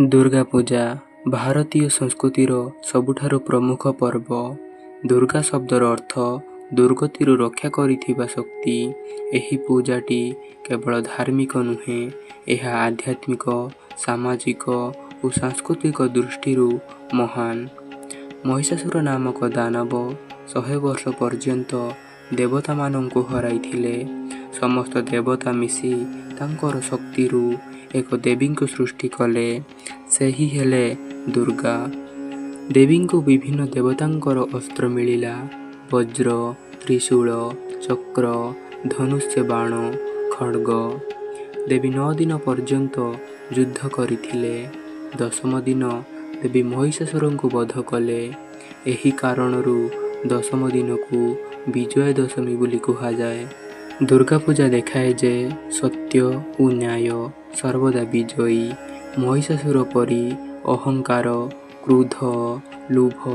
दुर्गा पूजा भारतीय संस्कृतिर सबुठारु प्रमुख पर्व। दुर्गा शब्दर अर्थ दुर्गतिरु रक्षा करिथिबा शक्ति। एही पूजाटी केवल धार्मिक नुहे, एहा आध्यात्मिक, सामाजिक और सांस्कृतिक दृष्टिरु महान। महिषासुर नामक दानव 100 वर्ष पर्यंत देवता मानंकु हराइथिले। समस्त देवता मिसी तांकर शक्तिरु एक देवी को सृष्टि कले, सेही हेले दुर्गा। देवी को विभिन्न देवतांकर अस्त्र मिलिला, वज्र, त्रिशूल, चक्र, धनुष्य बाण, खड्ग। देवी 9 दिन पर्यंत युद्ध करथिले। 10म दिन देवी महिषासुर को वध कले। एही कारणरू 10म दिन को विजय दशमी बोली कहा जाए। दुर्गा पूजा देखाए जे सत्य और न्याय सर्वदा विजयी। महिषासुर परी अहंकार, क्रोध, लोभ,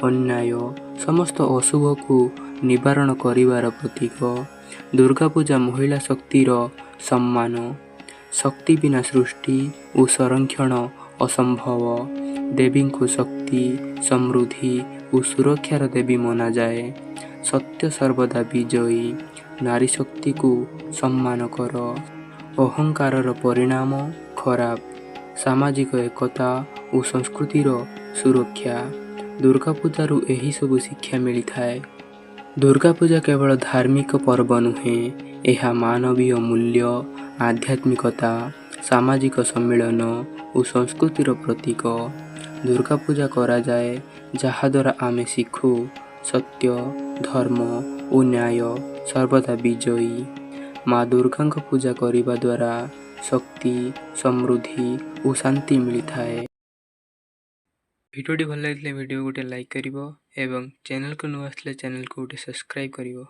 अन्याय समस्त अशुभ को निवारण करिवार प्रतीक। दुर्गा पूजा महिला शक्तिर सम्मान। शक्ति बिना सृष्टि और संरक्षण असंभव। देवी को शक्ति, समृद्धि और सुरक्षार देवी माना जाए। सत्य सर्वदा विजयी। नारी शक्ति को सम्मान कर। अहंकार परिणाम खराब। सामाजिक एकता और संस्कृतिर सुरक्षा। दुर्गा पूजारू एही सबु शिक्षा मिली थाए। दुर्गा पूजा केवल धार्मिक पर्व नुहे, एहा मानवीय मूल्य, आध्यात्मिकता, सामाजिक सम्मिलन और संस्कृतिर प्रतीक। दुर्गा पूजा करा जाए जहाद्वारा आमे शिखु सत्य, धर्म और न्याय सर्वदा विजयी। माँ दुर्गा को पूजा करिबा द्वारा शक्ति, समृद्धि और शांति मिली थाए। भिडियोटी भल लगिले भिडियो गोटे लाइक करिवो एवं चैनल को नुआ आसले चैनल को गोटे सब्सक्राइब करिवो।